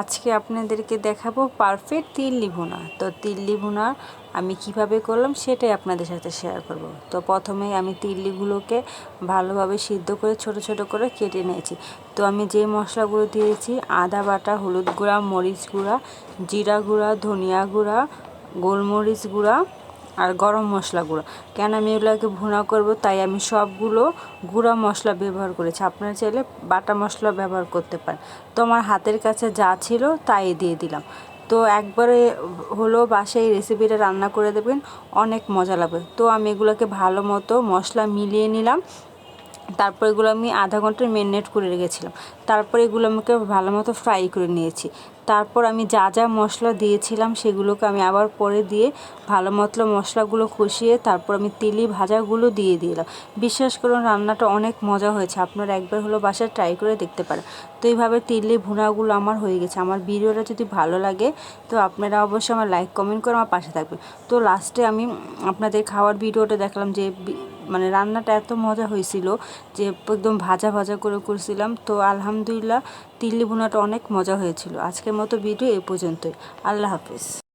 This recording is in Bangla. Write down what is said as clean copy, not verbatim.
আজকে আপনাদেরকে দেখাবো পারফেক্ট তিল্লি ভুনা। তো তিল্লি ভুনা আমি কিভাবে করলাম সেটাই আপনাদের সাথে শেয়ার করব। তো প্রথমেই আমি তিল্লিগুলোকে ভালোভাবে সিদ্ধ করে ছোট ছোট করে কেটে নিয়েছি। তো আমি যে মশলাগুলো দিয়েছি আদা বাটা, হলুদ গুঁড়া, মরিচ গুঁড়া, জিরা গুঁড়া, ধনিয়া গুঁড়া, গোলমরিচ গুঁড়া আর গরম মশলা গুঁড়ো। কেন আমি এগুলোকে ভুনা করব তাই আমি সবগুলো গুঁড়া মশলা ব্যবহার করেছি। আপনারা চাইলে বাটা মশলা ব্যবহার করতে পারেন। তো আমার হাতের কাছে যা ছিল তাই দিয়ে দিলাম। তো একবারে হলো বাসায় এই রেসিপিটা রান্না করে দেবেন, অনেক মজা লাগবে। তো আমি এগুলোকে ভালো মতো মশলা মিলিয়ে নিলাম। তারপর এগুলো আমি আধা ঘন্টা ম্যারিনেট করে রেখেছিলাম। তারপর এগুলো আমাকে ভালো মতো ফ্রাই করে নিয়েছি। তারপর আমি যা যা মশলা দিয়েছিলাম সেগুলোকে আমি আবার পরে দিয়ে ভালো মতো মশলাগুলো কষিয়ে তারপর আমি তিলি ভাজাগুলো দিয়ে দিলাম। বিশ্বাস করুন রান্নাটা অনেক মজা হয়েছে। আপনারা একবার হলো বাসায় ট্রাই করে দেখতে পারেন। তো এইভাবে তিলি ভুনাগুলো আমার হয়ে গেছে। আমার ভিডিওটা যদি ভালো লাগে তো আপনারা অবশ্যই আমার লাইক কমেন্ট করে আমার পাশে থাকবেন। তো লাস্টে আমি আপনাদের খাওয়ার ভিডিওটা দেখলাম যে মানে রান্নাটা এত মজা হয়েছিল যে একদম ভাজা ভাজা করে করছিলাম। তো আলহামদুলিল্লাহ তিল্লি ভুনাটা অনেক মজা হয়েছিল। আজকের মতো ভিডিও এই পর্যন্তই। আল্লাহ হাফেজ।